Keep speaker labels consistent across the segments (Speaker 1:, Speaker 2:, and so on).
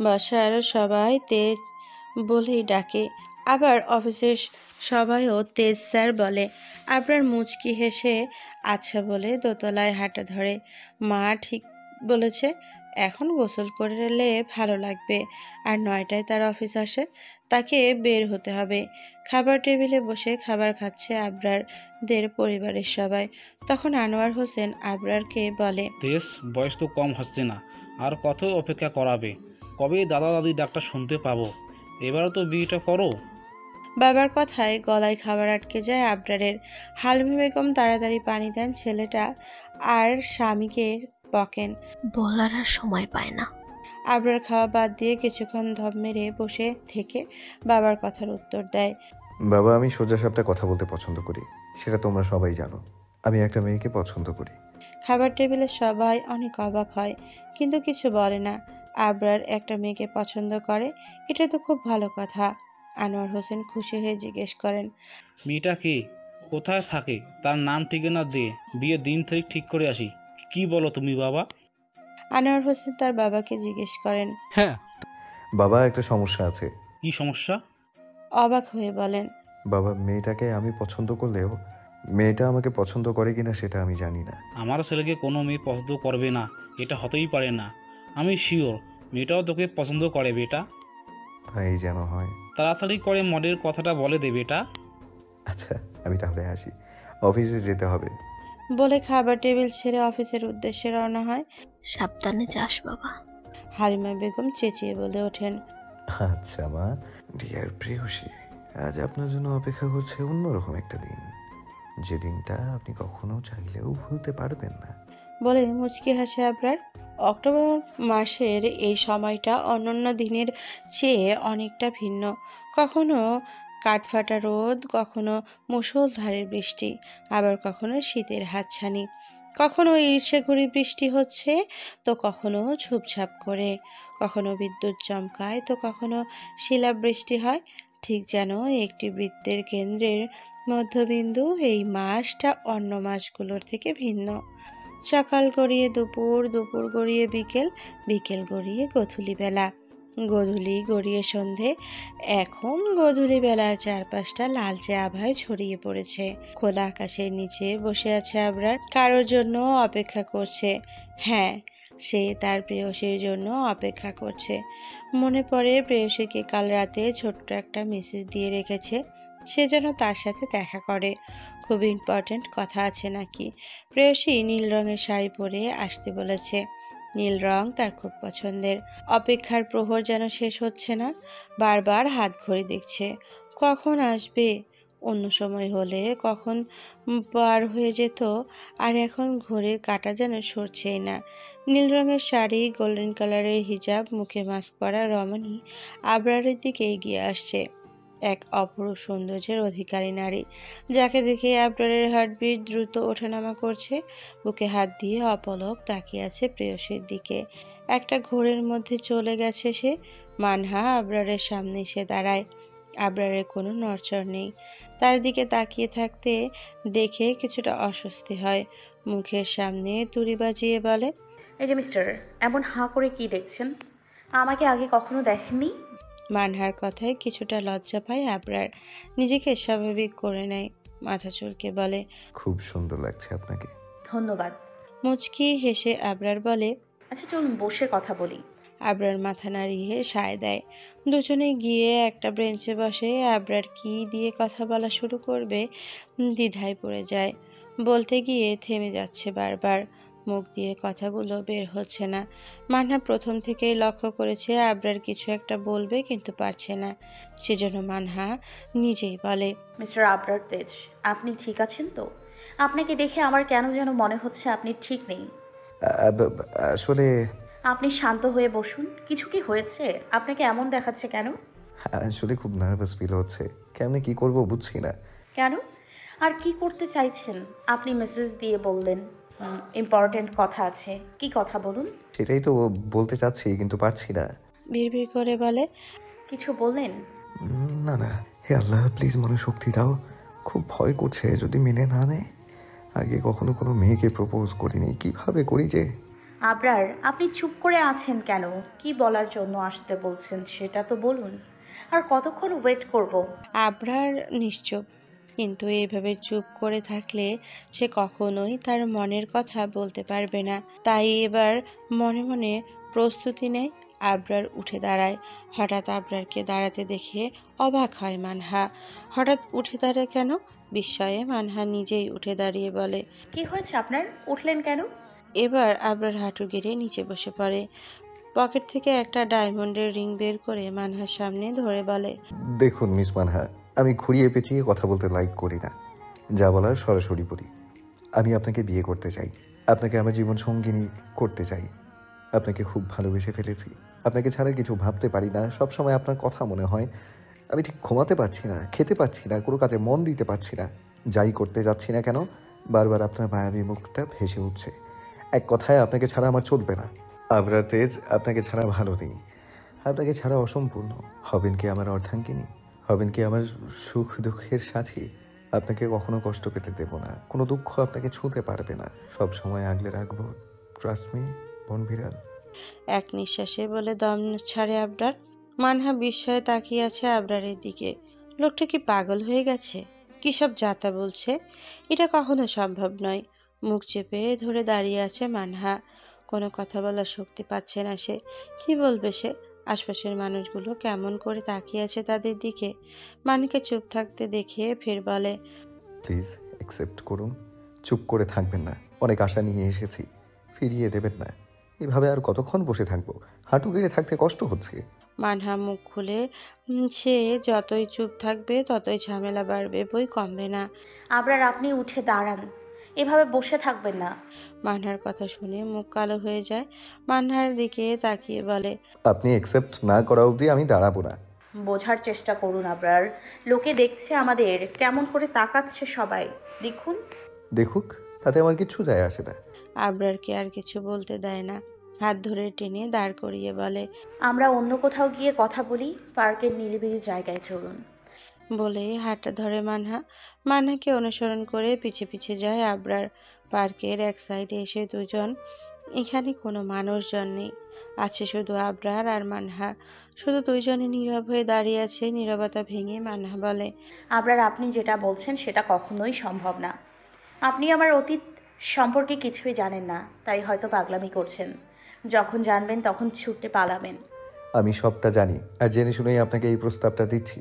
Speaker 1: বাসার সবাই তেজ বলেই ডাকে, আবার অফিসের সবাইও তেজ স্যার বলে। আবরার মুচকি হেসে আচ্ছা বলে দোতলায় হাঁটা ধরে। মা ঠিক বলেছে, এখন গোসল করলে ভালো লাগবে। আর 9টায় তার অফিস আসে, তাকে বের হতে হবে। খাবার টেবিলে বসে খাবার খাচ্ছে আবরারদের পরিবারের সবাই। তখন আনোয়ার হোসেন আবরারকে বলে,
Speaker 2: তেজ, বয়স তো কম হচ্ছে না, আর কত অপেক্ষা করাবে? কবে দাদা দাদি ডাক্তার শুনতে পাবো? এবারও তো বিয়েটা করো।
Speaker 1: বাবার কথায় গলায় খাবার আটকে যায় আবরারের। হালিমা বেগম তাড়াতাড়ি পানি দেন ছেলেটা, আর স্বামীকে বকেন।
Speaker 3: বলার আর সময় পায় না।
Speaker 1: আবরার খাওয়া বাদ দিয়ে কিছুক্ষণ ধপ মেরে বসে থেকে বাবার কথার উত্তর দেয়।
Speaker 4: বাবা, আমি সোজা সাপটা কথা বলতে পছন্দ করি, সেটা তোমরা সবাই জানো। আমি একটা মেয়েকে পছন্দ করি।
Speaker 1: খাবার টেবিলে সবাই অনেক অবাক হয়, কিন্তু কিছু বলে না। আবরার একটা মেয়েকে পছন্দ করে, এটা তো খুব ভালো কথা। আনোয়ার হোসেন খুশি হয়ে জিজ্ঞেস করেন,
Speaker 2: মেয়েটা কে? কোথায় থাকে? তার নাম ঠিকানা দে, বিয়ের দিন তারিখ ঠিক করে আসি। কি বলো তুমি বাবা?
Speaker 1: আনোয়ার হোসেন তার বাবাকে জিজ্ঞেস করেন।
Speaker 5: হ্যাঁ,
Speaker 4: বাবা, একটা সমস্যা আছে।
Speaker 2: কি সমস্যা?
Speaker 1: অবাক হয়ে বলেন,
Speaker 4: বাবা, মেয়েটাকে আমি পছন্দ করলেও মেয়েটা আমাকে পছন্দ করে কিনা সেটা আমি জানি না।
Speaker 2: আমার ছেলেকে কোনো মেয়ে পছন্দ করবে না, এটা হতেই পারে না। আমি শিওর মেয়েটাও তোকে পছন্দ করে বেটা।
Speaker 4: তাই যেন হয়।
Speaker 2: তাড়াতাড়ি করে মডের কথাটা বলে দে বেটা।
Speaker 4: আচ্ছা, আমি তাহলে আসি, অফিসে যেতে হবে।
Speaker 1: বলে খাবার টেবিল ছেড়ে অফিসের উদ্দেশ্যে রওনা হয়।
Speaker 3: সাবধানে যাস বাবা।
Speaker 1: হালিমা বেগম চেঁচিয়ে বলে ওঠেন,
Speaker 4: আচ্ছা মা। ডিয়ার প্রেয়সী, আজ আপনার জন্য অপেক্ষা করছে অন্যরকম একটা দিন, যে দিনটা আপনি কখনো চাইলেও ভুলতে পারবেন না।
Speaker 1: বলে মুচকি হাসে আবরার। অক্টোবর মাসের এই সময়টা অন্যান্য দিনের চেয়ে অনেকটা ভিন্ন। কখনো কাঠফাটা রোদ, কখনো মুষলধারে বৃষ্টি, আবার কখনো শীতের হাতছানি। কখনো ঈর্ষে বৃষ্টি হচ্ছে, তো কখনো ঝুপঝাপ করে। কখনো বিদ্যুৎ চমকায়, তো কখনো শিলাবৃষ্টি হয়। ঠিক যেন একটি বৃত্তের কেন্দ্রের মধ্যবিন্দু এই মাসটা অন্য মাসগুলোর থেকে ভিন্ন। সকাল গড়িয়ে দুপুর, দুপুর গড়িয়ে বিকেল, বিকেল গড়িয়ে গধূলি বেলা, গধূলি গড়িয়ে সন্ধে। এখন গধূলি বেলার চারপাশটা লালচে আভায় ছড়িয়ে পড়েছে। খোলা আকাশের নিচে বসে আছে আবরার, কারোর জন্য অপেক্ষা করছে। হ্যাঁ, সে তার প্রেয়সীর জন্য অপেক্ষা করছে। মনে পড়ে প্রেয়সীকে কাল রাতে ছোট্ট একটা মেসেজ দিয়ে রেখেছে, সে যেন তার সাথে দেখা করে। খুব ইম্পর্ট্যান্ট কথা আছে নাকি। প্রেয়সী নীল রঙের শাড়ি পরে আসতে বলেছে। নীল রং তার খুব পছন্দের। অপেক্ষার প্রহর যেন শেষ হচ্ছে না। বারবার হাত ঘড়ি দেখছে, কখন আসবে। অন্য সময় হলে কখন পার হয়ে যেত, আর এখন ঘড়ির কাঁটা যেন সরছেই না। নীল রঙের শাড়ি, গোল্ডেন কালারের হিজাব, মুখে মাস্ক পরা রমণী আবরারের দিকে এগিয়ে আসছে। এক অপরূপ সৌন্দর্যের অধিকারী নারী, যাকে দেখে আবরারের হার্টবিট দ্রুত ওঠানামা করছে। বুকে হাত দিয়ে অপলক তাকিয়ে আছে প্রেয়সীর দিকে। একটা ঘোরের মধ্যে চলে গেছে সে। মানহা আবরারের সামনে এসে দাঁড়ায়। আবরারের কোনো নড়চড় নেই। তার দিকে তাকিয়ে থাকতে দেখে কিছুটা অস্বস্তি হয়। মুখের সামনে তুড়ি বাজিয়ে বলে,
Speaker 6: এই যে মিস্টার, এমন হাঁ করে কি দেখছেন? আমাকে আগে কখনো দেখেননি?
Speaker 1: মানহার কথায় কিছুটা লজ্জা পায় আবরার। নিজেকে স্বাভাবিক করে নেয়। মাথা চুলকে বলে,
Speaker 4: খুব সুন্দর লাগছে আপনাকে।
Speaker 6: ধন্যবাদ।
Speaker 1: মুচকি হেসে আবরার বলে,
Speaker 6: আচ্ছা চলুন বসে কথা বলি।
Speaker 1: আবরার মাথা নাড়িয়ে সায় দেয়। দুজনে গিয়ে একটা বেঞ্চে বসে। আবরার কি দিয়ে কথা বলা শুরু করবে দ্বিধায় পড়ে যায়। বলতে গিয়ে থেমে যাচ্ছে বারবার। মুখ দিয়ে কথাগুলো বের হচ্ছে না। মানহা প্রথম থেকেই লক্ষ্য করেছে আবরার কিছু একটা বলবে, কিন্তু পারছে না। সেজন্য মানহা নিজেই বলে,
Speaker 6: মিস্টার আবরার তেজ, আপনি ঠিক আছেন তো? আপনাকে দেখে আমার কেন যেন মনে হচ্ছে আপনি ঠিক নেই।
Speaker 4: আসলে
Speaker 6: আপনি শান্ত হয়ে বসুন। কিছু কি হয়েছে? আপনাকে এমন দেখাচ্ছে কেন?
Speaker 4: আসলে খুব নার্ভাস ফিল হচ্ছে, কেমনে কি করব বুঝছি না।
Speaker 6: কেন? আর কি করতে চাইছেন? আপনি মেসেজ দিয়ে বললেন ইম্পর্ট্যান্ট কথা আছে। কি কথা বলুন?
Speaker 4: সেটাই তো বলতে চাচ্ছি, কিন্তু পারছি না।
Speaker 1: বিড়বিড় করে বলে,
Speaker 6: কিছু বললেন?
Speaker 4: না না, হে আল্লাহ, প্লিজ মনে শক্তি দাও। খুব ভয় করছে যদি মেনে না নেয়। আগে কখনো কোনো মেয়েকে প্রপোজ করিনি, কিভাবে করি যে।
Speaker 6: আবরার, আপনি চুপ করে আছেন কেন? কি বলার জন্য আসতে বলছেন সেটা তো বলুন। আর কতক্ষণ ওয়েট করব?
Speaker 1: আবরার নিশ্চুপ, কিন্তু এইভাবে চুপ করে থাকলে সে কখনোই তার মনের কথা বলতে পারবে না। তাই এবার মনে মনে প্রস্তুতি নেয়। আবরার উঠে দাঁড়ায়। হঠাৎ আবরারকে দাঁড়াতে দেখে অবাক হয় মানহা। হঠাৎ উঠে দাঁড়ায় কেন? বিস্ময়ে মানহা নিজেই উঠে দাঁড়িয়ে বলে।
Speaker 6: কি হয়েছে আপনার? উঠলেন কেন?
Speaker 1: এবার আবরার হাঁটু গেড়ে নিচে বসে পড়ে। পকেট থেকে একটা ডায়মন্ডের রিং বের করে মানহার সামনে ধরে বলে।
Speaker 4: দেখুন মিস মানহা, আমি ঘুরিয়ে পেঁচিয়ে কথা বলতে লাইক করি না। যা বলার সরাসরি বলি। আমি আপনাকে বিয়ে করতে চাই, আপনাকে আমার জীবন সঙ্গিনী করতে চাই। আপনাকে খুব ভালোবেসে ফেলেছি। আপনাকে ছাড়া কিছু ভাবতে পারি না, সব সময় আপনার কথা মনে হয়। আমি ঠিক ঘুমাতে পারছি না, খেতে পারছি না, কোনো কাজে মন দিতে পারছি না। যাই করতে যাচ্ছি না কেন, বারবার আপনার মায়াবী মুখটা ভেসে উঠছে। এক কথায় আপনাকে ছাড়া আমার চলবে না। আবরার তেজ আপনাকে ছাড়া ভালো নেই, আপনাকে ছাড়া অসম্পূর্ণ। হবেন কি আমার অর্ধাঙ্গিনী, হবেন কি আমার সুখ দুঃখের সাথী। আপনাকে কখনো কষ্ট পেতে দেব না, কোনো দুঃখ আপনাকে ছুঁতে পারবে না, সব সময় আগলে রাখবো। ট্রাস্ট মি, বনবিড়াল।
Speaker 1: এক নিঃশ্বাসে বলে দম ছাড়ে আবরার। মানহা বিস্ময়ে তাকিয়ে আছে আবরারের দিকে। লোকটা কি পাগল হয়ে গেছে? কি সব যাতা বলছে? এটা কখনো সম্ভব নয়। মুখ চেপে ধরে দাঁড়িয়ে আছে মানহা। কোনো কথা বলার শক্তি পাচ্ছে না সে। কি বলবে সে? আশপাশের মানুষগুলো কেমন করে তাকিয়ে আছে তাদের দিকে। মানকে চুপ থাকতে দেখে ফের বলে।
Speaker 4: প্লিজ অ্যাকসেপ্ট করুন। চুপ করে থাকবেন না, অনেক আশা নিয়ে এসেছি, ফিরিয়ে দেবেন না। এভাবে আর কতক্ষণ বসে থাকবো? হাঁটু গেড়ে থাকতে কষ্ট হচ্ছে।
Speaker 1: মানহা মুখ খুলে সে যতই চুপ থাকবে ততই ঝামেলা বাড়বে, বই কমবে না।
Speaker 6: আবরার, আপনি উঠে দাঁড়ান, এভাবে বসে থাকবেন না।
Speaker 1: মানহার কথা শুনে মুখ কালো হয়ে যায়। মানহার দিকে তাকিয়ে বলে।
Speaker 4: আপনি অ্যাকসেপ্ট না করা অবধি আমি দাঁড়াবো না।
Speaker 6: বোঝার চেষ্টা করুন আবরার, লোকে দেখছে আমাদের, কেমন করে তাকাচ্ছে সবাই, দেখুন।
Speaker 4: দেখুক, তাতে আমার কিচ্ছু যায় আসে না।
Speaker 1: আবরারকে আর কিছু বলতে দেয় না। হাত ধরে টেনে দাঁড় করিয়ে বলে।
Speaker 6: আমরা অন্য কোথাও গিয়ে কথা বলি, পার্কের নিরিবিলি জায়গায় চলুন।
Speaker 1: বলেই হাতটা ধরে মানহা। মানহাকে অনুসরণ করে পিছে পিছে যায় আবরার। পার্কের এক সাইডে এসে দুজন। এখানে কোনো মানুষজন নেই, আছে শুধু আবরার আর মানহা। শুধু দুইজনে নীরব হয়ে দাঁড়িয়ে আছে। নীরবতা ভেঙে মানহা বলে।
Speaker 6: আবরার, আপনি যেটা বলছেন সেটা কখনোই সম্ভব না। আপনি আমার অতীত সম্পর্কে কিছুই জানেন না, তাই হয়তো পাগলামি করছেন। যখন জানবেন তখন ছুটে পালাবেন।
Speaker 4: আমি সবটা জানি, আর জেনে শুনেই আপনাকে এই প্রস্তাবটা দিচ্ছি।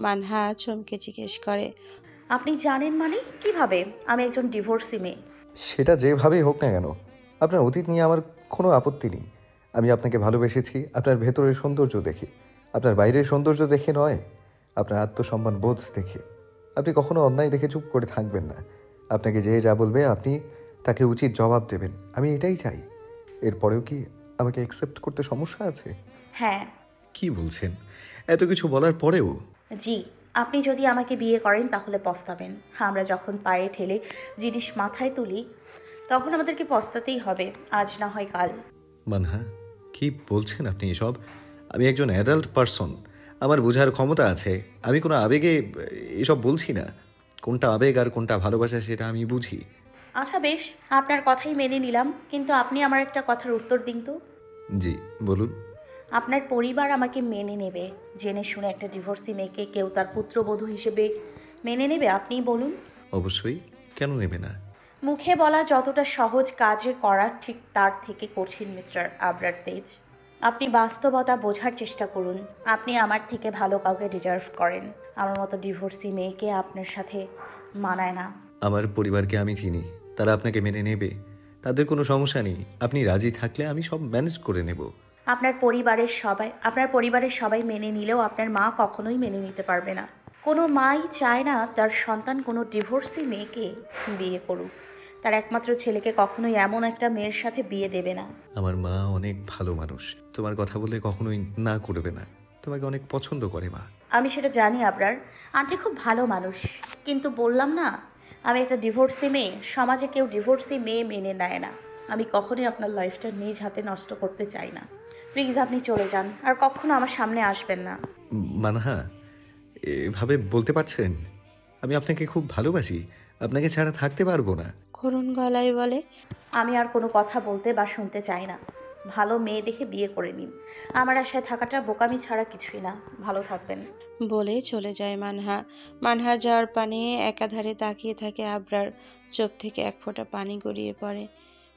Speaker 1: মানহা চমকে জিজ্ঞেস করে।
Speaker 6: আপনি জানেন মানে? কিভাবে? আমি একজন ডিভোর্সি মেয়ে।
Speaker 4: সেটা যেভাবেই হোক না কেন, আপনার অতীত নিয়ে আমার কোনো আপত্তি নেই। আমি আপনাকে ভালোবেসেছি আপনার ভেতরের সৌন্দর্য দেখে, আপনার বাইরের সৌন্দর্য দেখে নয়, আপনার আত্মসম্মান বোধ দেখে। আপনি কখনো অন্যায় দেখে চুপ করে থাকবেন না। আপনাকে যে যা বলবে আপনি তাকে উচিত জবাব দেবেন, আমি এটাই চাই। এরপরেও কি আমাকে অ্যাকসেপ্ট করতে সমস্যা আছে?
Speaker 6: হ্যাঁ।
Speaker 4: কি বলছেন? এত কিছু বলার পরেও?
Speaker 6: জি, আপনি যদি আমাকে বিয়ে করেন তাহলে পস্তাবেন। আমরা যখন পায়ে ঠেলে জিনিস মাথায় তুলি তখন আমাদেরকে পস্তাতেই হবে, আজ না হয় কাল।
Speaker 4: মানহা, কি বলছেন আপনি এসব? আমি একজন অ্যাডাল্ট পারসন, আমার বোঝার ক্ষমতা আছে। আমি কোনো আবেগে এসব বলছি না। কোনটা আবেগ আর কোনটা ভালোবাসা সেটা আমি বুঝি।
Speaker 6: আচ্ছা বেশ, আপনার কথাই মেনে নিলাম, কিন্তু আপনি আমার একটা কথার উত্তর দিন তো।
Speaker 4: জি বলুন।
Speaker 6: আপনার পরিবার আমাকে মেনে নেবে? জেনে শুনে একটা ডিভোর্সি মেয়েকে কেউ তার পুত্রবধূ হিসেবে মেনে নেবে? আপনিই বলুন।
Speaker 4: অবশ্যই, কেন নেবে না?
Speaker 6: মুখে বলা যতটা সহজ, কাজে করা ঠিক তার থেকে কঠিন মিস্টার আবরার তেজ। আপনি বাস্তবতা বোঝার চেষ্টা করুন। আপনি আমার থেকে ভালো কাউকে ডিজার্ভ করেন। আমার মতো ডিভোর্সি মেয়েকে আপনার সাথে মানায় না।
Speaker 4: আমার পরিবারকে আমি চিনি, তারা আপনাকে মেনে নেবে, তাদের কোনো সমস্যা নেই। আপনি রাজি থাকলে আমি সব ম্যানেজ করে নেব।
Speaker 6: আপনার পরিবারের সবাই মেনে নিলেও আপনার মা কখনোই মেনে নিতে পারবে না। কোনো মাই চায় না তার সন্তান কোনো ডিভোর্সি মেয়েকে বিয়ে করুক। তার একমাত্র ছেলেকে কখনোই এমন একটা মেয়ের সাথে বিয়ে দেবে না।
Speaker 4: আমার মা অনেক ভালো মানুষ, তোমার কথা বলে কখনোই না করবে না। তোমাকে অনেক পছন্দ করে মা।
Speaker 6: আমি সেটা জানি আবরার, আন্টি খুব ভালো মানুষ, কিন্তু বললাম না আমি একটা ডিভোর্সি মেয়ে। সমাজে কেউ ডিভোর্সি মেয়ে মেনে নেয় না। আমি কখনোই আপনার লাইফটা নিজ হাতে নষ্ট করতে চাই না। প্লিজ আপনি চলে যান, আর কখনো আমার সামনে আসবেন না।
Speaker 4: মানহা, এভাবে বলতে পারছেন? আমি আপনাকে খুব ভালোবাসি, আপনাকে ছাড়া থাকতে পারবো না।
Speaker 1: করুণ গলায় বলে।
Speaker 6: আমি আর কোনো কথা বলতে বা শুনতে চাই না। ভালো মেয়ে দেখে বিয়ে করে নিন। আমার আশায় থাকাটা বোকামি ছাড়া কিছুই না। ভালো থাকবেন।
Speaker 1: বলে চলে যায় মানহা। মানহার যাওয়ার পানে একাধারে তাকিয়ে থাকে আবরার। চোখ থেকে এক ফোঁটা পানি গড়িয়ে পড়ে।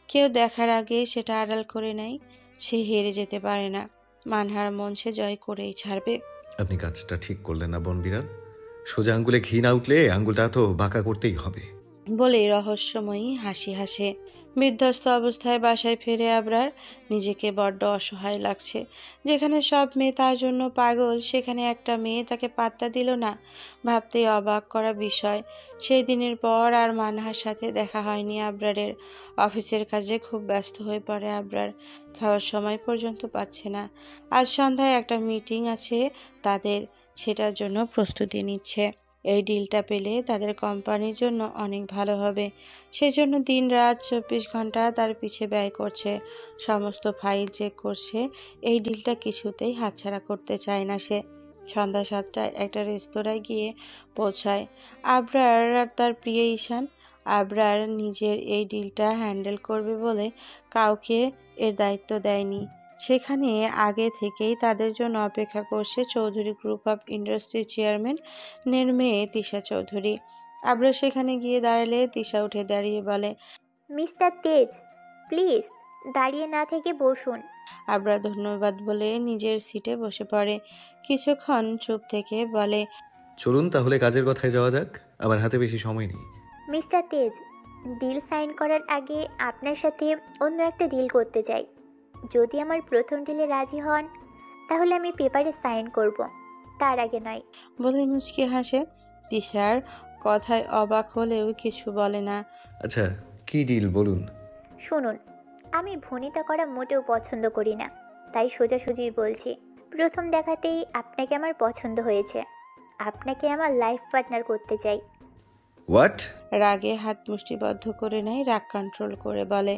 Speaker 1: কেউ দেখার আগে সেটা আড়াল করে নেয়। সে হেরে যেতে পারে না। মানহার মন সে জয় করেই ছাড়বে।
Speaker 4: আপনি কাজটা ঠিক করলেন না বনবিড়াল। সোজা আঙ্গুলে ঘি না উঠলে আঙ্গুলটা তো বাঁকা করতেই হবে।
Speaker 1: বলে রহস্যময়ী হাসি হাসে। বিধ্বস্ত অবস্থায় বাসায় ফিরে আবরার। নিজেকে বড্ড অসহায় লাগছে। যেখানে সব মেয়ে তার জন্য পাগল, সেখানে একটা মেয়ে তাকে পাত্তা দিল না। ভাবতেই অবাক করা বিষয়। সেই দিনের পর আর মানহার সাথে দেখা হয়নি আবরারের। অফিসের কাজে খুব ব্যস্ত হয়ে পড়ে আবরার। খাওয়ার সময় পর্যন্ত পাচ্ছে না। আজ সন্ধ্যায় একটা মিটিং আছে তাদের, সেটার জন্য প্রস্তুতি নিচ্ছে। এই ডিলটা পেলে তাদের কোম্পানির জন্য অনেক ভালো হবে। সেজন্য দিন রাত 24 ঘন্টা তার পিছে ব্যয় করছে। সমস্ত ফাইল চেক করছে। এই ডিলটা কিছুতেই হাতছাড়া করতে চায় না সে। সন্ধ্যা 7টায় একটা রেস্তোরাঁয় গিয়ে পৌঁছায় আবরার আর তার প্রিয় ঈশান। আবরার নিজের এই ডিলটা হ্যান্ডেল করবে বলে কাউকে এর দায়িত্ব দেয়নি। সেখানে আগে থেকেই তাদের জন্য অপেক্ষা করছে চৌধুরী গ্রুপ অফ ইন্ডাস্ট্রির চেয়ারম্যানের মেয়ে তিশা চৌধুরী। আবরার সেখানে গিয়ে দাঁড়ালে তিশা উঠে দাঁড়িয়ে বলে।
Speaker 5: মিস্টার তেজ, প্লিজ দাঁড়িয়ে না থেকে বসুন।
Speaker 1: আবরার ধন্যবাদ বলে নিজের সিটে বসে পড়ে। কিছুক্ষণ চুপ থেকে বলে,
Speaker 4: চলুন তাহলে কাজের কথায় যাওয়া যাক। আমার হাতে বেশি সময় নেই।
Speaker 5: মিস্টার তেজ, ডিল সাইন করার আগে আপনার সাথে অন্য একটা ডিল করতে চাই। যদি আমার প্রথম ডিলে রাজি হন তাহলে আমি পেপারে সাইন করব, তার আগে নয়।
Speaker 1: বলে মুচকি হাসে। তিশার কথায় অবাক হলেও কিছু বলে না।
Speaker 4: আচ্ছা, কি ডিল বলুন।
Speaker 5: শুনুন, আমি ভনিতা করা মোটেও পছন্দ করি না, তাই সোজাসুজি বলছি। প্রথম দেখাতেই আপনাকে আমার পছন্দ হয়েছে। আপনাকে আমার লাইফ পার্টনার করতে চাই।
Speaker 4: হোয়াট?
Speaker 1: রাগে হাত মুষ্টিবদ্ধ করে নেয়, রাগ কন্ট্রোল করে বলে।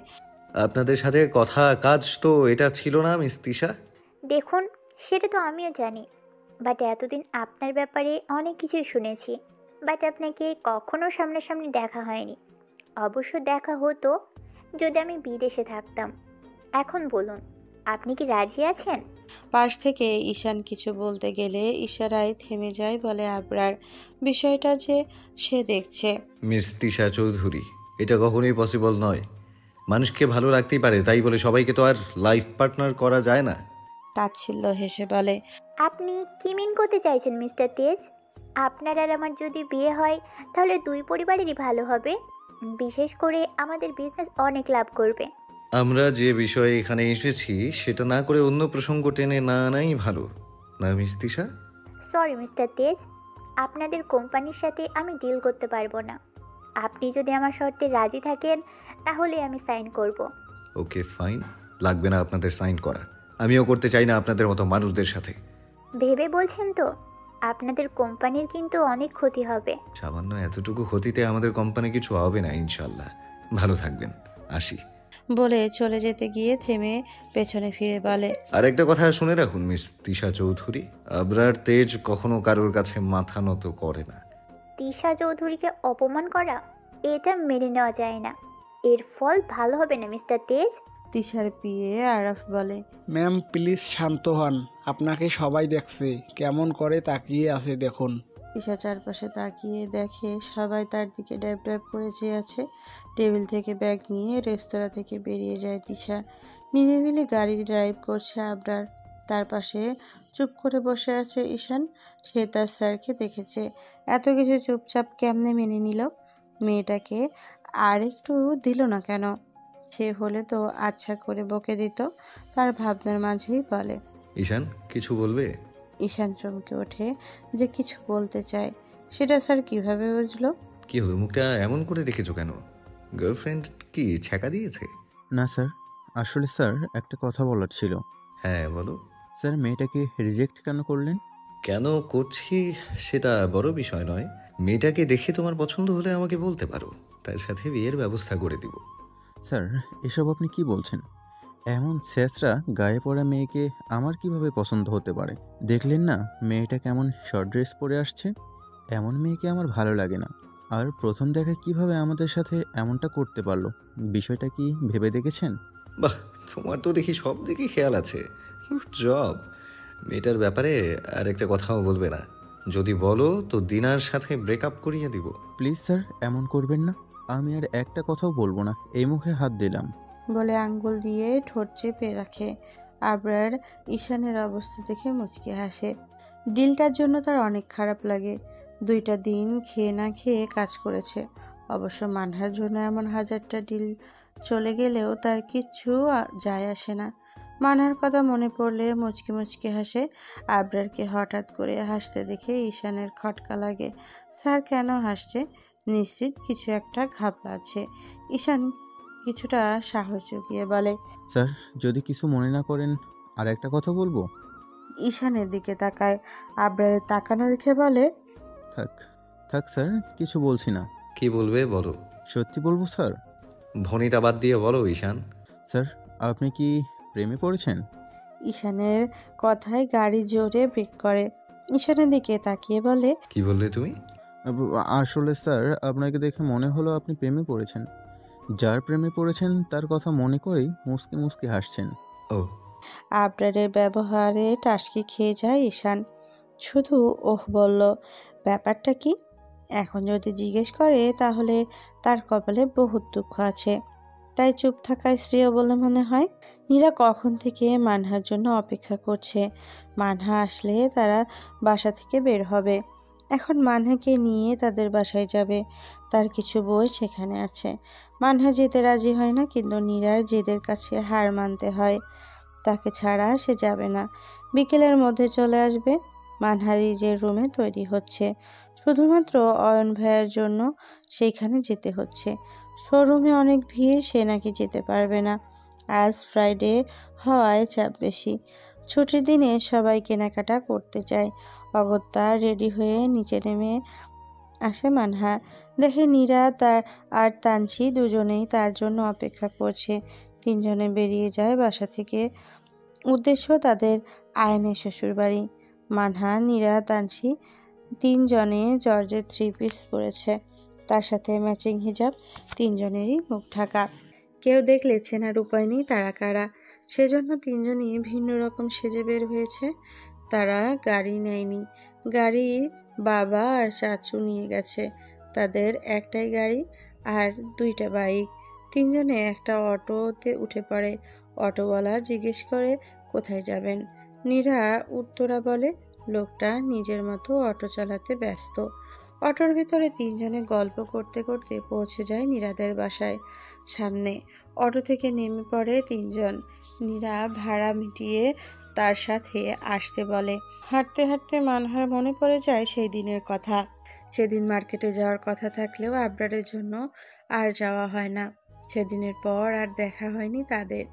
Speaker 4: আপনাদের সাথে কথা কাজ তো এটা ছিল না মিস তিশা।
Speaker 5: দেখুন, সেটা তো আমিও জানি, বাট এতদিন আপনার ব্যাপারে অনেক কিছুই শুনেছি, বাট আপনাকে কখনো সামনাসামনি দেখা হয়নি। অবশ্য দেখা হতো যদি আমি বিদেশে থাকতাম। এখন বলুন, আপনি কি রাজি আছেন?
Speaker 1: পাশ থেকে ঈশান কিছু বলতে গেলে ইশারায় থেমে যায় বলে আবরার। বিষয়টা যে সে দেখছে।
Speaker 4: মিস তিশা চৌধুরী, এটা কখনোই পসিবল নয়। মানুষকে ভালো লাগতেই পারে, তাই বলে সবাইকে তো আর লাইফ পার্টনার করা যায় না।
Speaker 1: তাচ্ছিল্য হেসে বলে।
Speaker 5: আপনি কি মিন করতে চাইছেন মিস্টার তেজ? আপনার আর আমার যদি বিয়ে হয় তাহলে দুই পরিবারেরই ভালো হবে। বিশেষ করে আমাদের বিজনেস অনেক লাভ করবে।
Speaker 4: আমরা যে বিষয়ে এখানে এসেছি সেটা না করে অন্য প্রসঙ্গ টেনে না আনাই ভালো, না মিস তিশা?
Speaker 5: সরি মিস্টার তেজ, আপনাদের কোম্পানির সাথে আমি ডিল করতে পারবো না। আপনি যদি আমার শর্তে রাজি থাকেন তাহলে আমি সাইন করব।
Speaker 4: ওকে ফাইন, লাগবে না আপনাদের সাইন করা। আমিও করতে চাই না আপনাদের মতো মানুষদের সাথে।
Speaker 5: ভেবে বলছেন তো? আপনাদের কোম্পানির কিন্তু অনেক ক্ষতি হবে।
Speaker 4: সামান্য এতটুকু ক্ষতিতে আমাদের কোম্পানি কিছু হবে না ইনশাল্লাহ। ভালো থাকবেন, আসি।
Speaker 1: বলে চলে যেতে গিয়ে থেমে পেছনে ফিরে বলে।
Speaker 4: আর একটা কথা শুনে রাখুন মিস তিশা চৌধুরী, আবরার তেজ কখনো কারোর কাছে মাথা নত করে না।
Speaker 5: তিশা চৌধুরীকে অপমান করা, এটা মেনে নেওয়া যায় না। এর ফল ভালো হবে না মিস্টার তেজ।
Speaker 1: তিশার পিয়ে আরাফ বলে।
Speaker 2: ম্যাম প্লিজ শান্ত হন, আপনাকে সবাই দেখছে, কেমন করে তাকিয়ে আছে দেখুন।
Speaker 1: তিশা চারপাশে তাকিয়ে দেখে সবাই তার দিকে ড্যাব ড্যাব করে চেয়ে আছে। টেবিল থেকে ব্যাগ নিয়ে রেস্তোরাঁ থেকে বেরিয়ে যায় তিশা। নিরিবিলি গাড়ি ড্রাইভ করছে আবরার। তার পাশে চুপ করে বসে আছে ঈশান। সে তার স্যারকে দেখেছে, এত কিছু চুপচাপ কেমনে মেনে নিল? মেয়েটাকে আর একটু দিল না কেন? সে হলে তো আচ্ছা করে বকে দিত। তার ভাবনার মাঝেই বলে।
Speaker 4: ঈশান কিছু বলবে?
Speaker 1: ঈশান চমকে ওঠে যে কিছু বলতে চায়। সেটা স্যার কিভাবে বুঝলো?
Speaker 4: কি হলো, মুখটা এমন করে রেখেছো কেন? গার্লফ্রেন্ড কি ছ্যাঁকা দিয়েছে?
Speaker 7: না স্যার, আসলে স্যার একটা কথা বলার ছিল।
Speaker 4: হ্যাঁ বলো।
Speaker 7: স্যার, মেয়েটাকে রিজেক্ট কেন করলেন?
Speaker 4: কেন করছি সেটা বড় বিষয় নয়। মেয়েটাকে দেখে তোমার পছন্দ হলে আমাকে বলতে পারো, তার সাথে বিয়ের ব্যবস্থা করে দিব।
Speaker 7: স্যার, এসব আপনি কি বলছেন? এমন ছেঁচড়া গায়ে পড়া মেয়েকে আমার কিভাবে পছন্দ হতে পারে? দেখলেন না মেয়েটা কেমন শর্ট ড্রেস পরে আসছে? এমন মেয়েকে আমার ভালো লাগে না। আর প্রথম দেখায় কিভাবে আমাদের সাথে এমনটা করতে পারলো, বিষয়টা কি ভেবে দেখেছেন?
Speaker 4: বাহ, তোমার তো দেখি সব দিকেই খেয়াল আছে। Good job. মেয়েটার ব্যাপারে আর একটা কথাও বলবে না। যদি বলো তো দিনার সাথে ব্রেকআপ করিয়ে দিব।
Speaker 7: প্লিজ স্যার, এমন করবেন না। আমি আর একটা কথাও বলবো না, এই মুখে হাত দিলাম।
Speaker 1: বলে আঙ্গুল দিয়ে ঠোঁট চেপে রাখে। আবরার ঈশানের অবস্থা দেখে মুচকি হাসে। ডিলটার জন্য তার অনেক খারাপ লাগে। 2টা দিন খেয়ে না খেয়ে কাজ করেছে। অবশ্য মানহার জন্য এমন হাজারটা ডিল চলে গেলেও তার কিচ্ছু যায় আসে না। মানহার কথা মনে পড়লে মুচকি মুচকি হাসে। আবরারকে হঠাৎ করে হাসতে দেখে ঈশানের খটকা লাগে। স্যার কেন হাসছে? নিশ্চিত কিছু একটা ঘাবড়াচ্ছে। ঈশান কিছুটা সাহস জুগিয়ে বলে।
Speaker 7: স্যার, যদি কিছু মনে না করেন আর একটা কথা বলবো।
Speaker 1: ঈশানের দিকে তাকায়। আবরারের তাকানো দেখে বলে,
Speaker 7: থাক থাক স্যার, কিছু বলছি না।
Speaker 4: কি বলবে বলো।
Speaker 7: সত্যি বলবো স্যার।
Speaker 4: ভনিতা বাদ দিয়ে বলো ঈশান।
Speaker 7: স্যার, আপনি কি প্রেমে পড়েছেন?
Speaker 1: ঈশানের কথায় গাড়ি জোরে ব্রেক করে। ঈশানের দিকে তাকিয়ে বলে,
Speaker 4: কি বললে তুমি?
Speaker 7: আসলে স্যার, আপনাকে দেখে মনে হলো আপনি প্রেমে পড়েছেন। যার প্রেমে পড়েছেন তার কথা মনে করেই মুসকি মুসকি হাসছেন।
Speaker 4: ও।
Speaker 1: আবরারের ব্যবহারে টাসকি খেয়ে যায় ঈশান। শুধু ওহ বলল। ব্যাপারটা কি? এখন যদি জিজ্ঞেস করে তাহলে তার কপালে বহুত দুঃখ আছে। তাই চুপ থাকায় শ্রেয় বলে মনে হয়। নীরা কখন থেকে মানহার জন্য অপেক্ষা করছে। মানহা আসলে তারা বাসা থেকে বের হবে। এখন মানহাকে নিয়ে তাদের বাসায় যাবে। তার কিছু বই সেখানে আছে। মানহা যেতে রাজি হয় না, কিন্তু নীরার জেদের কাছে হার মানতে হয়। তাকে ছাড়া সে যাবে না। বিকেলের মধ্যে চলে আসবে। মানহার যে রুমে তৈরি হচ্ছে, শুধুমাত্র অয়ন ভাইয়ের জন্য সেইখানে যেতে হচ্ছে। শোরুমে অনেক ভিড়, সে নাকি যেতে পারবে না। আজ ফ্রাইডে হওয়ায় চাপ বেশি। ছুটির দিনে সবাই কেনাকাটা করতে যায়। অগত্যা রেডি হয়ে নিচে নেমে আসে মানহা। দেখে নীরা আর তানসি দুজনেই তার জন্য অপেক্ষা করছে। 3জনে বেরিয়ে যায় বাসা থেকে। উদ্দেশ্য তাদের আয়নের শ্বশুরবাড়ি। মানহা, নীরা, তানসি 3জনে জর্জের 3 পিস পরেছে। তার সাথে ম্যাচিং হিজাব। 3জনেরই মুখ ঢাকা। কেউ দেখলে চেনার উপায় নেই তারা কারা। সেজন্য 3জনই ভিন্ন রকম সেজে বের হয়েছে। তারা গাড়ি নেয়নি। গাড়ি বাবা আর চাচু নিয়ে গেছে। তাদের একটাই গাড়ি আর 2টা বাইক। 3জনে একটা অটোতে উঠে পড়ে। অটোওয়ালা জিজ্ঞেস করে, কোথায় যাবেন? নীরা উত্তরা বলে। লোকটা নিজের মতো অটো চালাতে ব্যস্ত। অটোর ভিতরে 3জনে গল্প করতে করতে পৌঁছে যায় নীরাদের বাসায় সামনে। অটো থেকে নেমে পড়ে 3জন। নীরা ভাড়া মিটিয়ে তার সাথে আসতে বলে। হাঁটতে হাঁটতে মানহার মনে পড়ে যায় সেই দিনের কথা। সেদিন মার্কেটে যাওয়ার কথা থাকলেও আবরারের জন্য আর যাওয়া হয় না। সেদিনের পর আর দেখা হয়নি তাদের।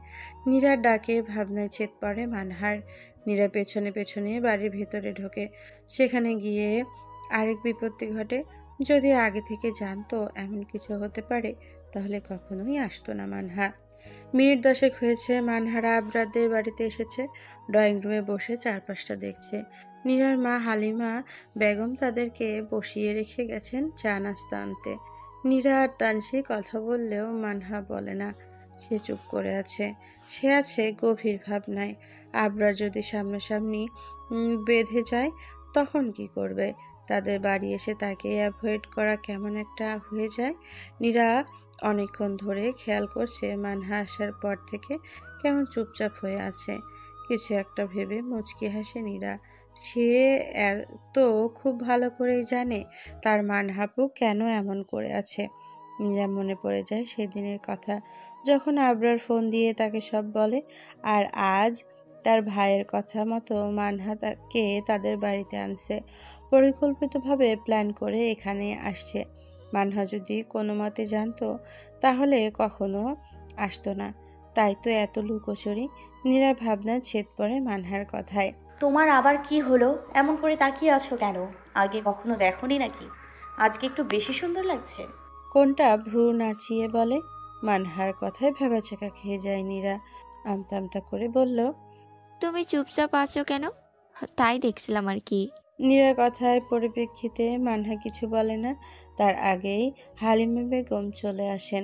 Speaker 1: নীরার ডাকে ভাবনায় ছেদ পড়ে মানহার। নীরা পেছনে পেছনে বাড়ির ভেতরে ঢোকে। সেখানে গিয়ে আরেক বিপত্তি ঘটে। যদি আগে থেকে জানতো এমন কিছু হতে পারে, তাহলে কখনোই আসতো না মানহা। মিনিট 10 হয়েছে মানহারা আবরারদের বাড়িতে এসেছে। ড্রয়িং রুমে বসে চারপাশটা দেখছে। নীরার মা হালিমা বেগম তাদেরকে বসিয়ে রেখে গেছেন চা নাস্তা আনতে। নীরা আর তানসি কথা বললেও মানহা বলে না। সে চুপ করে আছে। সে আছে গভীর ভাবনায়। আবরার যদি সামনাসামনি বেঁধে যায় তখন কি করবে? তাদের বাড়ি এসে তাকে অ্যাভয়েড করা কেমন একটা হয়ে যায়। নীরা অনেকক্ষণ ধরে খেয়াল করছে মানহা আসার পর থেকে কেমন চুপচাপ হয়ে আছে। কিছু একটা ভেবে মুচকি হাসে নীরা। সে তো খুব ভালো করেই জানে তার মানহাপু কেন এমন করে আছে। নীরা মনে পড়ে যায় সেদিনের কথা, যখন আবরার ফোন দিয়ে তাকে সব বলে। আর আজ তার ভাইয়ের কথা মতো মানহা তাকে তাদের বাড়িতে আনছে। পরিকল্পিতভাবে প্ল্যান করে এখানে আসছে। মানহা যদি কোনো মতে জানতো তাহলে কখনো আসতো না। তাই তো এত লুকোচুরি। নীরা ভাবনার ছেদ পড়ে মানহার কথায়।
Speaker 6: তোমার আবার কি হলো? এমন করে তাকিয়ে আছো কেন? আগে কখনো দেখোনি নাকি? আজকে একটু বেশি সুন্দর লাগছে।
Speaker 1: কোনটা ভ্রু নাচিয়ে বলে। মানহার কথায় ভেবাচেকা খেয়ে যায় নীরা। আমতা আমতা করে বলল,
Speaker 3: তুমি চুপচাপ আছো কেন? তাই দেখছিলাম আর কি।
Speaker 1: নীরার কথার পরিপ্রেক্ষিতে মানহা কিছু বলে না। তার আগেই হালিমা বেগম চলে আসেন।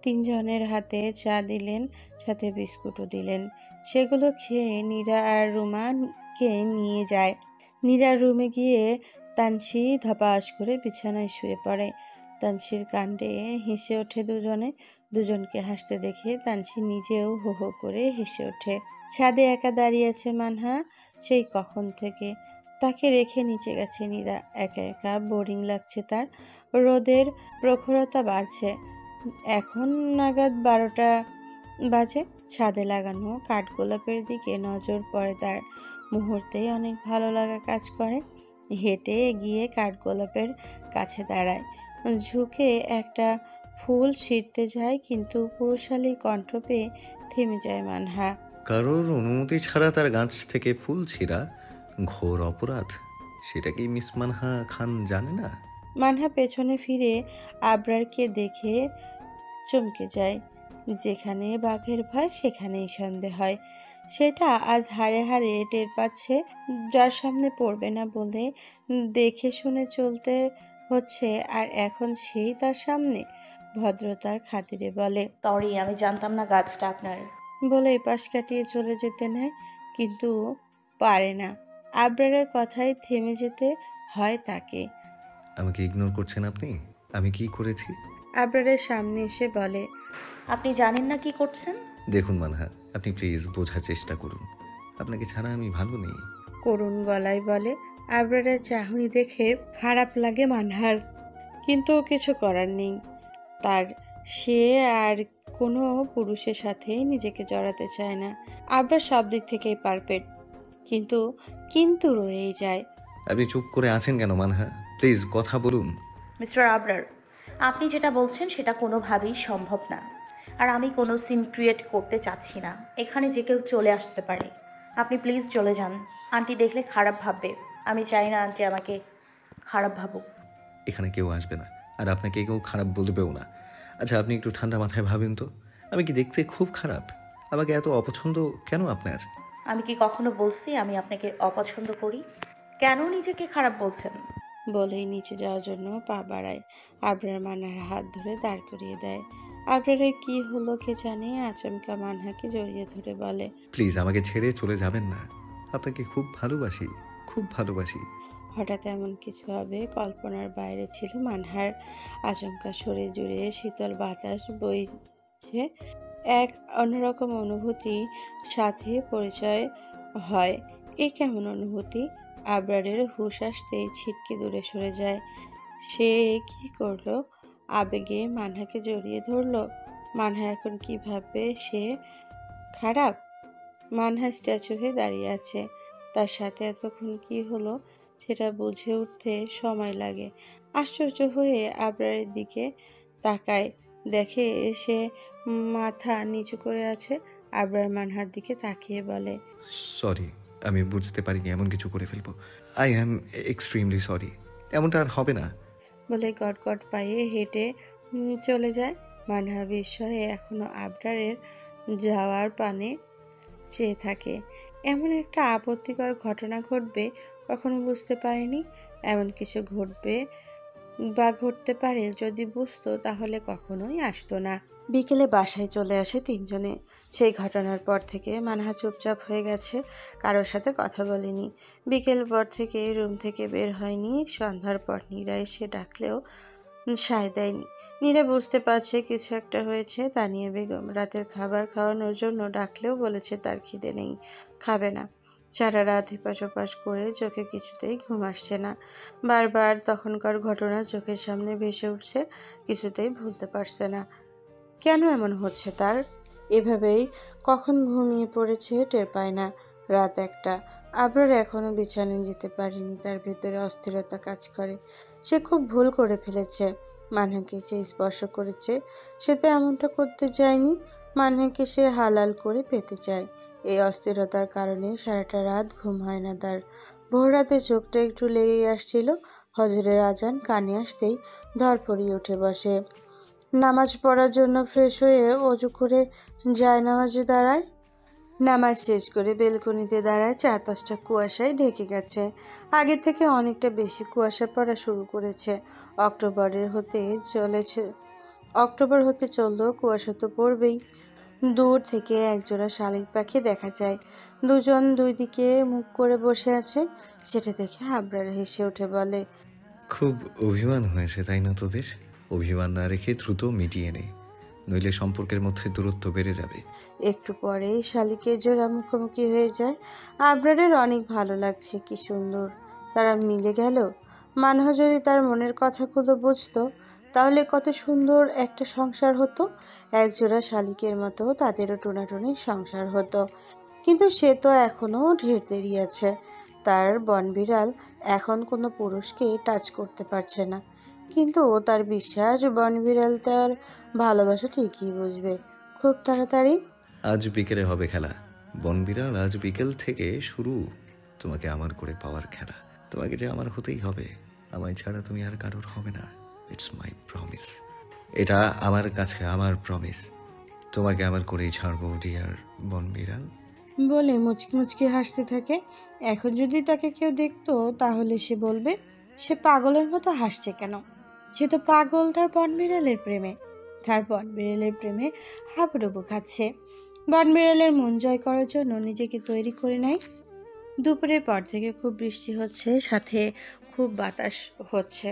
Speaker 1: তিনজনের হাতে চা দিলেন, সাথে বিস্কুটও দিলেন। সেগুলো খেয়ে নীরা আর রুমাকে নিয়ে যায়। নীরা রুমে গিয়ে তানসি ধপাস করে বিছানায় শুয়ে পড়ে। তানসির কাণ্ডে হেসে ওঠে দুজনে। দুজনকে হাসতে দেখে তানসি নিজেও হো হো করে হেসে ওঠে। ছাদে একা দাঁড়িয়ে আছে মানহা সেই কখন থেকে। তাকে রেখে নিচে গেছে নীরা। একা একা বোরিং লাগছে তার। রোদের প্রখরতা বাড়ছে। এখন নাগাদ 12টা বাজে। ছাদে লাগানো কাঠগোলাপের দিকে নজর পড়ে তার। মুহূর্তেই অনেক ভালো লাগা কাজ করে। হেঁটে গিয়ে কাঠগোলাপের কাছে দাঁড়ায়। ঝুঁকে একটা ফুল ছিঁড়তে যায়, কিন্তু পুরুষালী কণ্ঠ পেয়ে থেমে যায় মানহা।
Speaker 4: কারোর অনুমতি ছাড়া তার গাছ থেকে ফুল ছিঁড়া ঘোর অপরাধ। সেটা কি মিস মানহা খান জানে না?
Speaker 1: মানহা পেছনে ফিরে আবরারকে দেখে চমকে যায়। যেখানে বাঘের ভয় সেখানেই সন্দেহ হয়। সেটা আজ হাড়ে হাড়ে টের পাচ্ছে। যার সামনে পড়বে না বলে দেখে শুনে চলতে হচ্ছে, আর এখন সেই তার সামনে। ভদ্রতার খাতিরে বলে,
Speaker 6: সরি, আমি জানতাম না গাছটা আপনার।
Speaker 1: বলে এপাশ কাটিয়ে চলে যেতে নেয়, কিন্তু পারে না। আবরারের কথায় থেমে যেতে হয় তাকে।
Speaker 4: আমাকে ইগনোর করছেন আপনি? আমি কি করেছি?
Speaker 1: আবরারের সামনে এসে বলে,
Speaker 6: আপনি জানেন না কি করছেন?
Speaker 4: দেখুন মানহা, আপনি প্লিজ বোঝার চেষ্টা করুন। আপনাকে ছাড়া আমি ভালো নেই।
Speaker 1: করুণ গলায় বলে। আবরারের চাহনি দেখে খারাপ লাগে মানহার, কিন্তু কিছু করার নেই তার। সে আর কোনো পুরুষের সাথে নিজেকে জড়াতে চায় না। আবরার সব দিক থেকেই পারফেক্ট, কিন্তু কিন্তু রয়েই যায়।
Speaker 4: আপনি চুপ করে আছেন কেন মানহা? প্লিজ কথা বলুন।
Speaker 6: মিস্টার আবরার, আপনি যেটা বলছেন সেটা কোনোভাবেই সম্ভব না। আর আমি কোনো সিন ক্রিয়েট করতে চাচ্ছি না। এখানে যে কেউ চলে আসতে পারে। আপনি প্লিজ চলে যান। আন্টি দেখলে খারাপ ভাববে। আমি চাই না আন্টি আমাকে খারাপ ভাবুক।
Speaker 4: এখানে কেউ আসবে না, আর আপনাকে কেউ খারাপ বলবেও না। আচ্ছা, আপনি একটু ঠান্ডা মাথায় ভাবেন তো, আমি কি দেখতে খুব খারাপ? আমাকে এত অপছন্দ কেন আপনার?
Speaker 6: আমি কি কখনো বলছি আমি আপনাকে অপছন্দ করি? কেন নিজেকে খারাপ বলছেন?
Speaker 1: বলেই নিচে যাওয়ার জন্য পা বাড়ায়। আবরার মানহার হাত ধরে দাঁড় করিয়ে দেয়। আবরারের কি হলো কে জানে, আচমকা মানহাকে জড়িয়ে ধরে বলে,
Speaker 4: প্লিজ আমাকে ছেড়ে চলে যাবেন না। আপনাকে খুব ভালোবাসি, খুব ভালোবাসি।
Speaker 1: হঠাৎ এমন কিছু হবে কল্পনার বাইরে ছিল মানহার। আচমকা শরীর জুড়ে শীতল বাতাস বইছে। এক অন্যরকম অনুভূতি সাথে পরিচয় হয়। এ কেমন অনুভূতি? আবরারের হুঁশ আসতেই ছিটকে দূরে সরে যায়। সে কি করলো? আবেগে মানহাকে জড়িয়ে ধরলো। মানহা এখন কি ভাববে? সে খারাপ? মানহা স্ট্যাচু হয়ে দাঁড়িয়ে আছে। তার সাথে এতক্ষণ কি হলো সেটা বুঝে উঠতে সময় লাগে। আশ্চর্য হয়ে আবরারের দিকে তাকায়, দেখে সে মাথা নিচু করে আছে। আবরার মানহার দিকে তাকিয়ে বলে,
Speaker 4: সরি, আমি বুঝতে পারিনি এমন কিছু করে ফেলবো। I am extremely sorry. এমনটা আর হবে না।
Speaker 1: বলে গটগট পায়ে হেঁটে চলে যায়। মানহা বিস্ময়ে এখনো আবরারের যাওয়ার পানে চেয়ে থাকে। এমন একটা আপত্তিকর ঘটনা ঘটবে কখনো বুঝতে পারেনি। এমন কিছু ঘটবে বা ঘটতে পারে যদি বুঝতো তাহলে কখনোই আসতো না। বিকেলে বাসায় চলে আসে তিনজনে। সেই ঘটনার পর থেকে মানহা চুপচাপ হয়ে গেছে, কারোর সাথে কথা বলেনি। বিকেল পর থেকে রুম থেকে বের হয়নি। সন্ধ্যার পর নীরা এসে ডাকলেও সায় দেয়নি। নীরা বুঝতে পারছে কিছু একটা হয়েছে। তানিয়া বেগম রাতের খাবার খাওয়ানোর জন্য ডাকলেও বলেছে তার খিদে নেই, খাবে না। সারা রাত এপাশ ওপাশ করে চোখে কিছুতেই ঘুম আসছে না। বারবার তখনকার ঘটনা চোখের সামনে ভেসে উঠছে, কিছুতেই ভুলতে পারছে না। কেন এমন হচ্ছে তার? এভাবেই কখন ঘুমিয়ে পড়েছে টের পায় না। রাত 1টা। আবরার এখনো বিছানায় যেতে পারেনি। তার ভেতরে অস্থিরতা কাজ করে। সে খুব ভুল করে ফেলেছে। মানহাকে সে স্পর্শ করেছে, সে তো এমনটা করতে চায়নি। মানহাকে সে হালাল করে পেতে চায়। এই অস্থিরতার কারণে সারাটা রাত ঘুম হয় না তার। ভোর রাতে চোখটা একটু লেগেই আসছিল। হজরের আজান কানে আসতেই ধরফরিয়ে উঠে বসে। নামাজ পড়ার জন্য ফ্রেশ হয়ে অজু করে জায়নামাজে দাঁড়ায়। নামাজ শেষ করে বেলকনিতে দাঁড়ায়, চারপাশটা কুয়াশায় ঢেকে গেছে। আগের থেকে অনেকটা বেশি কুয়াশা পড়া শুরু করেছে। অক্টোবর হতে চললেও কুয়াশা তো পড়বেই। দূর থেকে একজোড়া শালিক পাখি দেখা যায়, দুজন দুই দিকে মুখ করে বসে আছে। সেটা দেখে আবরার হেসে উঠে বলে,
Speaker 4: খুব অভিমান হয়েছে তাই না তোদের? অভিমান না রেখে দ্রুত মিটিয়ে নে, নইলে সম্পর্কের মধ্যে দূরত্ব বেড়ে যাবে।
Speaker 1: একটু পরেই শালিকের জোড়া মুখোমুখি হয়ে যায়। আবরারের অনেক ভালো লাগছে, কি সুন্দর তারা মিলে গেল। মানহা যদি তার মনের কথাগুলো বুঝতো, তাহলে কত সুন্দর একটা সংসার হতো। একজোড়া শালিকের মতো তাদেরও টোনাটুনি সংসার হতো। কিন্তু সে তো এখনো ঢের দেরি আছে। তার বনবিড়াল এখন কোনো পুরুষকে টাচ করতে পারছে না, কিন্তু তার বিশ্বাস বনবিড়াল তার ভালোবাসা ঠিকই বুঝবে খুব তাড়াতাড়ি।
Speaker 4: আজ বিকেলে হবে খেলা বনবিড়াল, আজ বিকেল থেকে শুরু তোমাকে আমার করে পাওয়ার খেলা। তোমাকে যে আমার হতেই হবে, আমায় ছাড়া তুমি আর কারোর হবে না। It's my promise. এটা আমার কাছে আমার প্রমিস। তোমাকে আমার করেই ছাড়বো ডিয়ার বনবিড়াল।
Speaker 1: বলে মুচকি মুচকি হাসতে থাকে। এখন যদি তাকে কেউ দেখতো, তাহলে সে বলবে সে পাগলের মতো হাসছে কেন। সে তো পাগল তার বনবিড়ালের প্রেমে। তার বনবিড়ালের প্রেমে হাবুডুবু খাচ্ছে। বনবিড়ালের মন জয় করার জন্য নিজেকে তৈরি করে নেয়। দুপুরের পর থেকে খুব বৃষ্টি হচ্ছে, সাথে খুব বাতাস হচ্ছে,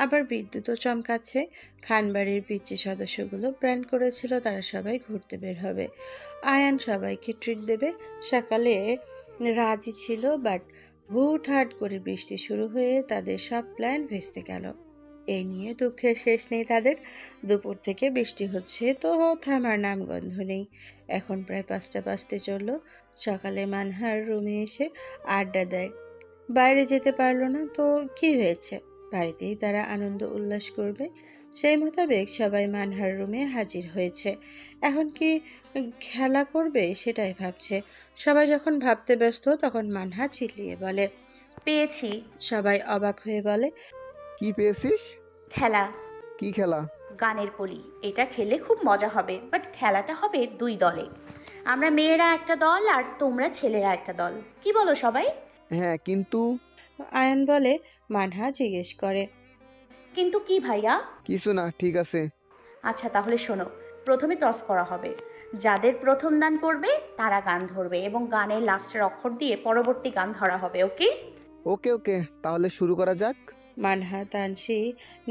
Speaker 1: আবার বিদ্যুৎও চমকাচ্ছে। খানবাড়ির পিচ্চি সদস্যগুলো প্ল্যান করেছিল তারা সবাই ঘুরতে বের হবে। আয়ান সবাইকে ট্রিট দেবে। সকালে রাজি ছিল, বাট হুটহাট করে বৃষ্টি শুরু হয়ে তাদের সব প্ল্যান ভেস্তে গেল। এই নিয়ে দুঃখের শেষ নেই তাদের। দুপুর থেকে বৃষ্টি হচ্ছে, তো থামার নামগন্ধ নেই। এখন প্রায় 5টা বাজতে চলল। সকালে মানহার রুমে এসে আড্ডা দেয়। বাইরে যেতে পারলো না তো কি হয়েছে, বাড়িতেই তারা আনন্দ উল্লাস করবে। সেই মোতাবেক সবাই মানহার রুমে হাজির হয়েছে। এখন কি খেলা করবে সেটাই ভাবছে। সবাই যখন ভাবতে ব্যস্ত, তখন মানহা চিল্লিয়ে বলে।
Speaker 6: পেয়েছি।
Speaker 1: সবাই অবাক হয়ে বলে,
Speaker 8: কি পেয়েছিস?
Speaker 6: খেলা।
Speaker 8: কি খেলা?
Speaker 6: গানের কলি। এটা খেলে খুব মজা হবে, বাট খেলাটা হবে 2 দলে। আমরা মেয়েরা একটা দল আর তোমরা ছেলেরা একটা দল। কি বলো সবাই?
Speaker 8: হ্যাঁ, কিন্তু
Speaker 1: আয়ন বলে। মানহা জিজ্ঞেস করে,
Speaker 6: কিন্তু কি ভাইয়া?
Speaker 8: কিছু না, ঠিক আছে।
Speaker 6: আচ্ছা তাহলে শোনো, প্রথমে টস করা হবে। যাদের প্রথম দান করবে তারা গান ধরবে এবং গানের লাস্টের অক্ষর দিয়ে পরবর্তী গান ধরা হবে। ওকে?
Speaker 8: ওকে ওকে, তাহলে শুরু করা যাক।
Speaker 1: মানহা, তানসি,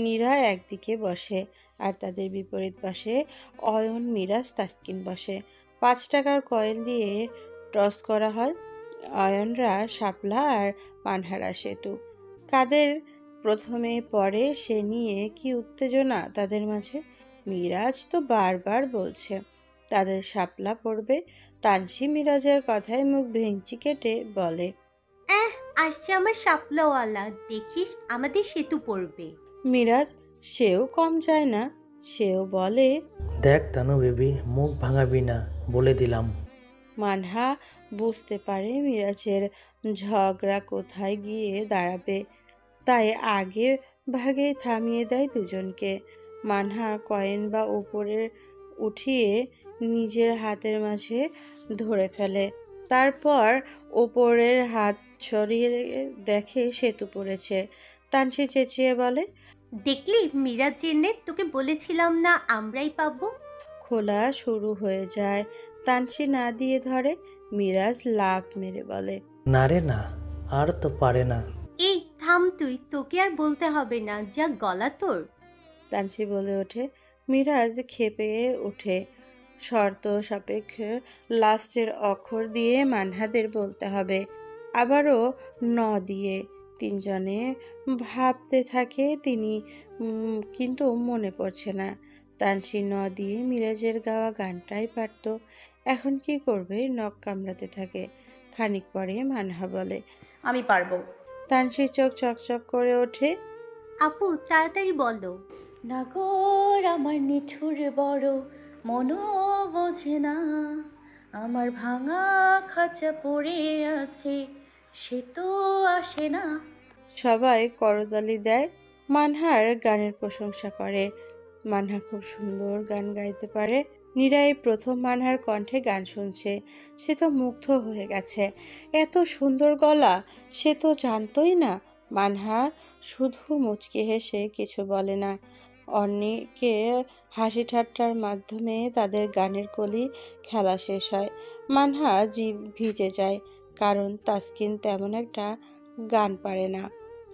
Speaker 1: নীরা একদিকে বসে, আর তাদের বিপরীত পাশে অয়ন, মিরাজ, তাসকিন বসে। 5 টাকার কয়েন দিয়ে টস করা হয়। অয়নরা শাপলা আর মানহারা সেতু। কাদের প্রথমে পড়ে সে নিয়ে কি উত্তেজনা তাদের মাঝে। মিরাজ তো বারবার বলছে তাদের শাপলা পড়বে। তানসি মিরাজের কথায় মুখ ভেঙচি কেটে বলে,
Speaker 9: আসছে আমার শাপলাওয়ালা, দেখিস আমাদের সেতু পড়বে।
Speaker 1: মিরাজ সেও কম যায় না, সেও বলে,
Speaker 10: দেখ তানু বেবি, মুখ ভাঙাবি না, বলে দিলাম।
Speaker 1: মানহা বুঝতে পারে মিরাজের ঝগড়া কোথায় গিয়ে দাঁড়াবে, তাই আগে ভাগে থামিয়ে দেয় দুজনকে। মানহা কয়েন বা উপরে উঠিয়ে নিজের হাতের মাঝে ধরে ফেলে। তারপর ওপরের হাত সরিয়ে দেখে সেতু পড়েছে। তানসি চেঁচিয়ে বলে,
Speaker 9: দেখলি মিরাজ জেনে, তোকে বলেছিলাম না আমরাই পাবো।
Speaker 1: খোলা শুরু হয়ে যায়। তানসি না দিয়ে ধরে। মিরাজ লাফ মেরে বলে,
Speaker 10: না রে না, আর তো পারে না।
Speaker 9: এই থাম তুই, তোকে আর বলতে হবে না, যা গলা তোর।
Speaker 1: তানসি বলে ওঠে। মিরাজ খেপে ওঠে। শর্ত সাপেক্ষে লাস্টের অক্ষর দিয়ে মানহাদের বলতে হবে, আবারও ন দিয়ে। তিনজনে ভাবতে থাকে তিনি, কিন্তু মনে পড়ছে না। তানসি ন দিয়ে মিরাজের গাওয়া গানটাই পারত। এখন কি করবে, নখ কামড়াতে থাকে। খানিক পরে মানহা বলে,
Speaker 6: আমি পারবো।
Speaker 1: তানসির চোখ চকচক করে ওঠে।
Speaker 9: আপু তাড়াতাড়ি বলো।
Speaker 6: নাগর আমার নিঠুর বড়, মনও বোঝে না, আমার ভাঙা খাঁচা পড়ে আছে, সে তো আসে না।
Speaker 1: সবাই করতালি দেয়। মানহার গানের প্রশংসা করে। মানহা খুব সুন্দর গান গাইতে পারে। নীরাই প্রথম মানহার কণ্ঠে গান শুনছে। সে তো মুগ্ধ হয়ে গেছে। এত সুন্দর গলা সে তো জানতই না। মানহার শুধু মুচকি হেসে কিছু বলে না। অনেকে হাসি ঠাট্টার মাধ্যমে তাদের গানের কলি খেলা শেষ হয়। মানহা জিভ ভিজে যায়, কারণ তাসকিন তেমন একটা গান পারে না।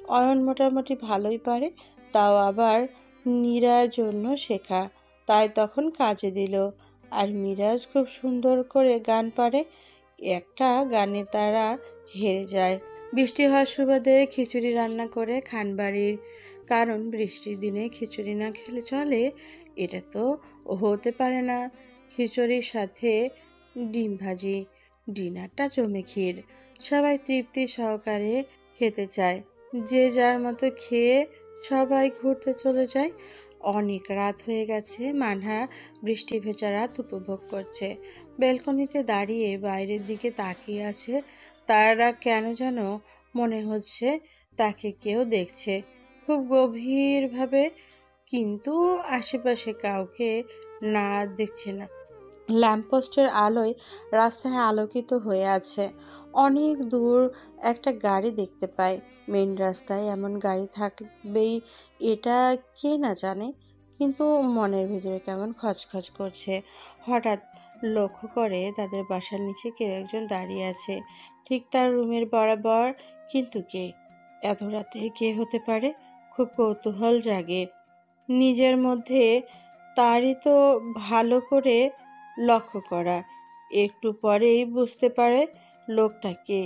Speaker 1: অয়ন মোটামুটি ভালোই পারে, তাও আবার নীরার জন্য শেখা, তাই তখন কাজে দিল। আর মিরাজ খুব সুন্দর করে গান পারে। একটা গানে তারা হেরে যায়। বৃষ্টি হওয়ার সুবাদে খিচুড়ি রান্না করে খান বাড়ির, কারণ বৃষ্টির দিনে খিচুড়ি না খেলে চলে এটা তো হতে পারে না। খিচুড়ির সাথে ডিম ভাজি, ডিনারটা জমে ক্ষীর। সবাই তৃপ্তি সহকারে খেতে চায়। যে যার মতো খেয়ে সবাই ঘুরতে চলে যায়। অনেক রাত হয়ে গেছে। মানহা বৃষ্টি ভেজা রাত উপভোগ করছে। ব্যালকনিতে দাঁড়িয়ে বাইরের দিকে তাকিয়ে আছে। তারা কেন যেন মনে হচ্ছে তাকে কেউ দেখছে, খুব গভীরভাবে, কিন্তু আশেপাশে কাউকে না দেখছে না। ল্যাম্পপোস্টের আলোয় রাস্তায় আলোকিত হয়ে আছে। অনেক দূর একটা গাড়ি দেখতে পায়। মেন রাস্তায় এমন গাড়ি থাকবেই এটা কে না জানে, কিন্তু মনের ভিতরে কেমন খচখচ করছে। হঠাৎ লক্ষ্য করে তাদের বাসার নিচে কেউ একজন দাঁড়িয়ে আছে, ঠিক তার রুমের বরাবর। কিন্তু কে? এত রাতে কে হতে পারে? খুব কৌতূহল জাগে নিজের মধ্যে। তারই তো ভালো করে লক্ষ্য করা। একটু পরেই বুঝতে পারে লোকটা কে।